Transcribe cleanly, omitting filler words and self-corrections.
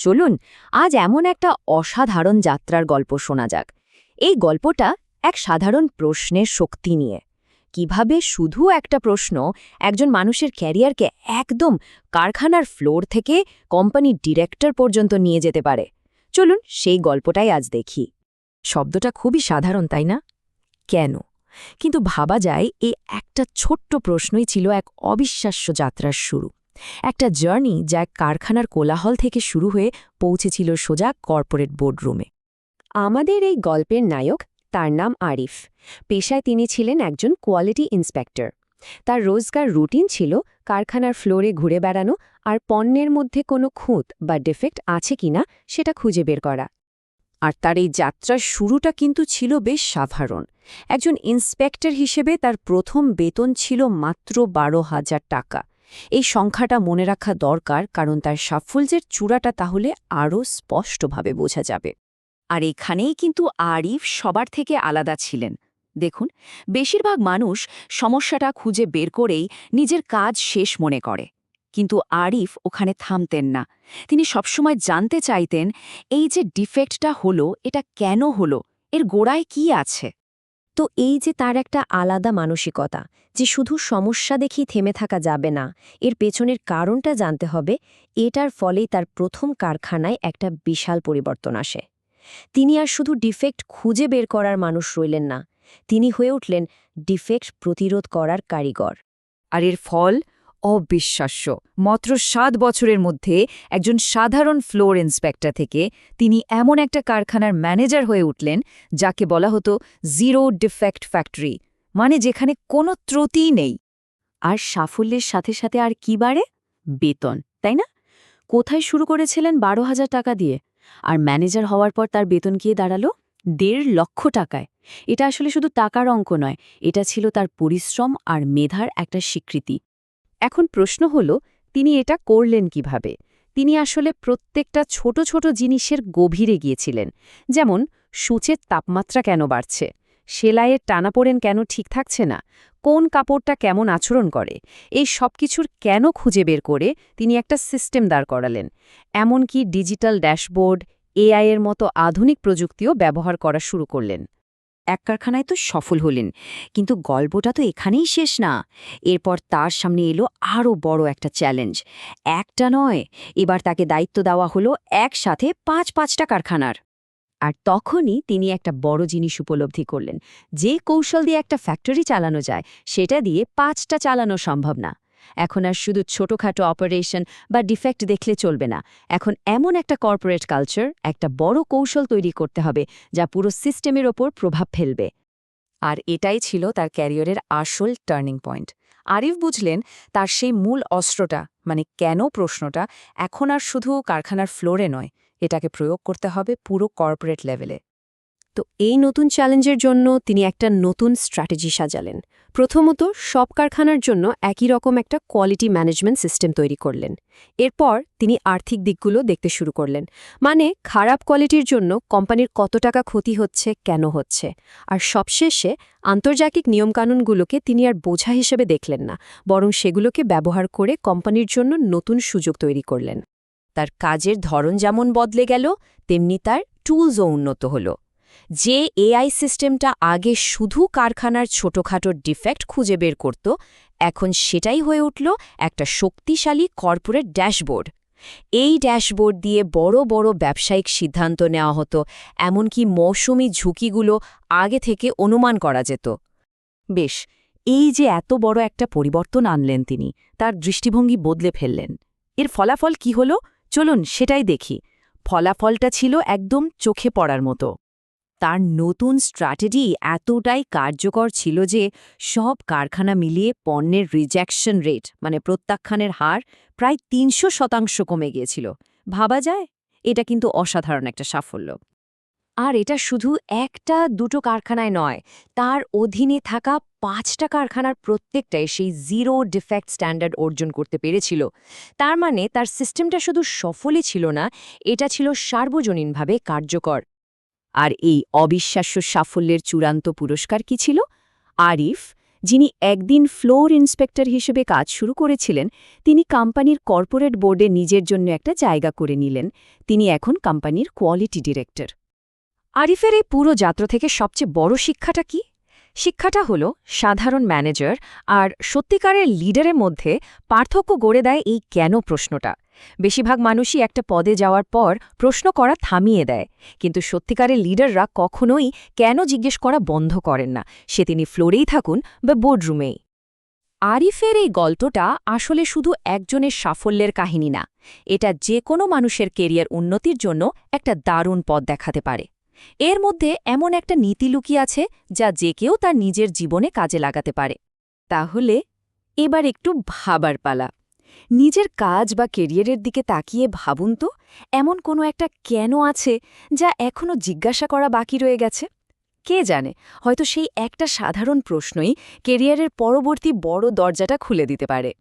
চলুন আজ এমন একটা অসাধারণ যাত্রার গল্প শোনা যাক। এই গল্পটা এক সাধারণ প্রশ্নের শক্তি নিয়ে, কিভাবে শুধু একটা প্রশ্ন একজন মানুষের ক্যারিয়ারকে একদম কারখানার ফ্লোর থেকে কোম্পানির ডিরেক্টর পর্যন্ত নিয়ে যেতে পারে। চলুন সেই গল্পটাই আজ দেখি। শব্দটা খুবই সাধারণ, তাই না? কেন? কিন্তু ভাবা যায় এই একটা ছোট্ট প্রশ্নই ছিল এক অবিশ্বাস্য যাত্রার শুরু, একটা জার্নি যা কারখানার কোলাহল থেকে শুরু হয়ে পৌঁছেছিল সোজা কর্পোরেট বোর্ডরুমে। আমাদের এই গল্পের নায়ক, তার নাম আরিফ। পেশায় তিনি ছিলেন একজন কোয়ালিটি ইন্সপেক্টর। তার রোজগার রুটিন ছিল কারখানার ফ্লোরে ঘুরে বেড়ানো আর পণ্যের মধ্যে কোনো খুঁত বা ডিফেক্ট আছে কিনা সেটা খুঁজে বের করা। আর তার এই যাত্রার শুরুটা কিন্তু ছিল বেশ সাধারণ। একজন ইন্সপেক্টর হিসেবে তার প্রথম বেতন ছিল মাত্র 12,000 টাকা। এই সংখ্যাটা মনে রাখা দরকার, কারণ তার সাফল্যের চূড়াটা তাহলে আরও স্পষ্টভাবে বোঝা যাবে। আর এখানেই কিন্তু আরিফ সবার থেকে আলাদা ছিলেন। দেখুন, বেশিরভাগ মানুষ সমস্যাটা খুঁজে বের করেই নিজের কাজ শেষ মনে করে, কিন্তু আরিফ ওখানে থামতেন না। তিনি সবসময় জানতে চাইতেন, এই যে ডিফেক্টটা হলো, এটা কেন হলো, এর গোড়ায় কি আছে। তো এই যে তার একটা আলাদা মানসিকতা, যে শুধু সমস্যা দেখেই থেমে থাকা যাবে না, এর পেছনের কারণটা জানতে হবে, এটার ফলেই তার প্রথম কারখানায় একটা বিশাল পরিবর্তন আসে। তিনি আর শুধু ডিফেক্ট খুঁজে বের করার মানুষ রইলেন না, তিনি হয়ে উঠলেন ডিফেক্ট প্রতিরোধ করার কারিগর। আর এর ফল অবিশ্বাস্য। মাত্র 7 বছরের মধ্যে একজন সাধারণ ফ্লোর ইন্সপেক্টর থেকে তিনি এমন একটা কারখানার ম্যানেজার হয়ে উঠলেন যাকে বলা হতো জিরো ডিফেক্ট ফ্যাক্টরি, মানে যেখানে কোনো ত্রুটিই নেই। আর সাফল্যের সাথে সাথে আর কি বাড়ে? বেতন, তাই না? কোথায় শুরু করেছিলেন 12,000 টাকা দিয়ে, আর ম্যানেজার হওয়ার পর তার বেতন গিয়ে দাঁড়ালো 1.5 লক্ষ টাকায়। এটা আসলে শুধু টাকার অঙ্ক নয়, এটা ছিল তার পরিশ্রম আর মেধার একটা স্বীকৃতি। এখন প্রশ্ন হল, তিনি এটা করলেন কিভাবে? তিনি আসলে প্রত্যেকটা ছোট ছোট জিনিসের গভীরে গিয়েছিলেন। যেমন, সূচের তাপমাত্রা কেন বাড়ছে, সেলাইয়ের টানাপোড়েন কেন ঠিক থাকছে না, কোন কাপড়টা কেমন আচরণ করে, এই সব কিছুর কেন খুঁজে বের করে তিনি একটা সিস্টেম দাঁড় করালেন। এমনকি ডিজিটাল ড্যাশবোর্ড, এআই এর মতো আধুনিক প্রযুক্তিও ব্যবহার করা শুরু করলেন। এক কারখানায় তো সফল হলেন, কিন্তু গল্পটা তো এখানেই শেষ না। এরপর তার সামনে এলো আরও বড় একটা চ্যালেঞ্জ। একটা নয়, এবার তাকে দায়িত্ব দেওয়া হলো একসাথে 5-5টা কারখানার। আর তখনই তিনি একটা বড় জিনিস উপলব্ধি করলেন, যে কৌশল দিয়ে একটা ফ্যাক্টরি চালানো যায়, সেটা দিয়ে 5টা চালানো সম্ভব না। এখন আর শুধু ছোটখাটো অপারেশন বা ডিফেক্ট দেখলে চলবে না। এখন এমন একটা কর্পোরেট কালচার, একটা বড় কৌশল তৈরি করতে হবে যা পুরো সিস্টেমের ওপর প্রভাব ফেলবে। আর এটাই ছিল তার ক্যারিয়ারের আসল টার্নিং পয়েন্ট। আরিফ বুঝলেন, তার সেই মূল অস্ত্রটা, মানে কেন প্রশ্নটা, এখন আর শুধু কারখানার ফ্লোরে নয়, এটাকে প্রয়োগ করতে হবে পুরো কর্পোরেট লেভেলে। তো এই নতুন চ্যালেঞ্জের জন্য তিনি একটা নতুন স্ট্র্যাটেজি সাজালেন। প্রথমত, সব কারখানার জন্য একই রকম একটা কোয়ালিটি ম্যানেজমেন্ট সিস্টেম তৈরি করলেন। এরপর তিনি আর্থিক দিকগুলো দেখতে শুরু করলেন, মানে খারাপ কোয়ালিটির জন্য কোম্পানির কত টাকা ক্ষতি হচ্ছে, কেন হচ্ছে। আর সবশেষে আন্তর্জাতিক নিয়মকানুনগুলোকে তিনি আর বোঝা হিসেবে দেখলেন না, বরং সেগুলোকে ব্যবহার করে কোম্পানির জন্য নতুন সুযোগ তৈরি করলেন। তার কাজের ধরন যেমন বদলে গেল, তেমনি তার টুলসও উন্নত হল। যে এআই সিস্টেমটা আগে শুধু কারখানার ছোটখাটো ডিফেক্ট খুঁজে বের করত, এখন সেটাই হয়ে উঠল একটা শক্তিশালী কর্পোরেট ড্যাশবোর্ড। এই ড্যাশবোর্ড দিয়ে বড় বড় ব্যবসায়িক সিদ্ধান্ত নেওয়া হতো, এমনকি মৌসুমি ঝুঁকিগুলো আগে থেকে অনুমান করা যেত। বেশ, এই যে এত বড় একটা পরিবর্তন আনলেন তিনি, তার দৃষ্টিভঙ্গি বদলে ফেললেন। এর ফলাফল কি হলো? চলুন সেটাই দেখি। ফলাফলটা ছিল একদম চোখে পড়ার মতো। তার নতুন স্ট্র্যাটেজি এতটাই কার্যকর ছিল যে সব কারখানা মিলিয়ে পণ্যের রিজেকশন রেট, মানে প্রত্যাখ্যানের হার, প্রায় 300% কমে গিয়েছিল। ভাবা যায়? এটা কিন্তু অসাধারণ একটা সাফল্য। আর এটা শুধু 1-2 কারখানায় নয়, তার অধীনে থাকা 5টা কারখানার প্রত্যেকটাই সেই জিরো ডিফেক্ট স্ট্যান্ডার্ড অর্জন করতে পেরেছিল। তার মানে তার সিস্টেমটা শুধু সফলই ছিল না, এটা ছিল সার্বজনীনভাবে কার্যকর। আর এই অবিশ্বাস্য সাফল্যের চূড়ান্ত পুরস্কার কি ছিল? আরিফ, যিনি একদিন ফ্লোর ইন্সপেক্টর হিসেবে কাজ শুরু করেছিলেন, তিনি কোম্পানির কর্পোরেট বোর্ডে নিজের জন্য একটা জায়গা করে নিলেন। তিনি এখন কোম্পানির কোয়ালিটি ডিরেক্টর। আরিফের এই পুরো যাত্রা থেকে সবচেয়ে বড় শিক্ষাটা কি? শিক্ষাটা হলো সাধারণ ম্যানেজার আর সত্যিকারের লিডারের মধ্যে পার্থক্য গড়ে দেয় এই কেন প্রশ্নটা। বেশিরভাগ মানুষই একটা পদে যাওয়ার পর প্রশ্ন করা থামিয়ে দেয়, কিন্তু সত্যিকারের লিডাররা কখনোই কেন জিজ্ঞেস করা বন্ধ করেন না, সে তিনি ফ্লোরেই থাকুন বা বোর্ডরুমেই। আরিফের এই গল্পটা আসলে শুধু একজনের সাফল্যের কাহিনী না, এটা যে কোনো মানুষের কেরিয়ার উন্নতির জন্য একটা দারুণ পথ দেখাতে পারে। এর মধ্যে এমন একটা নীতি লুকিয়ে আছে যা যে কেউ তার নিজের জীবনে কাজে লাগাতে পারে। তাহলে এবার একটু ভাবার পালা। নিজের কাজ বা কেরিয়ারের দিকে তাকিয়ে ভাবুন তো, এমন কোনো একটা কেন আছে যা এখনও জিজ্ঞাসা করা বাকি রয়ে গেছে। কে জানে, হয়তো সেই একটা সাধারণ প্রশ্নই কেরিয়ারের পরবর্তী বড় দরজাটা খুলে দিতে পারে।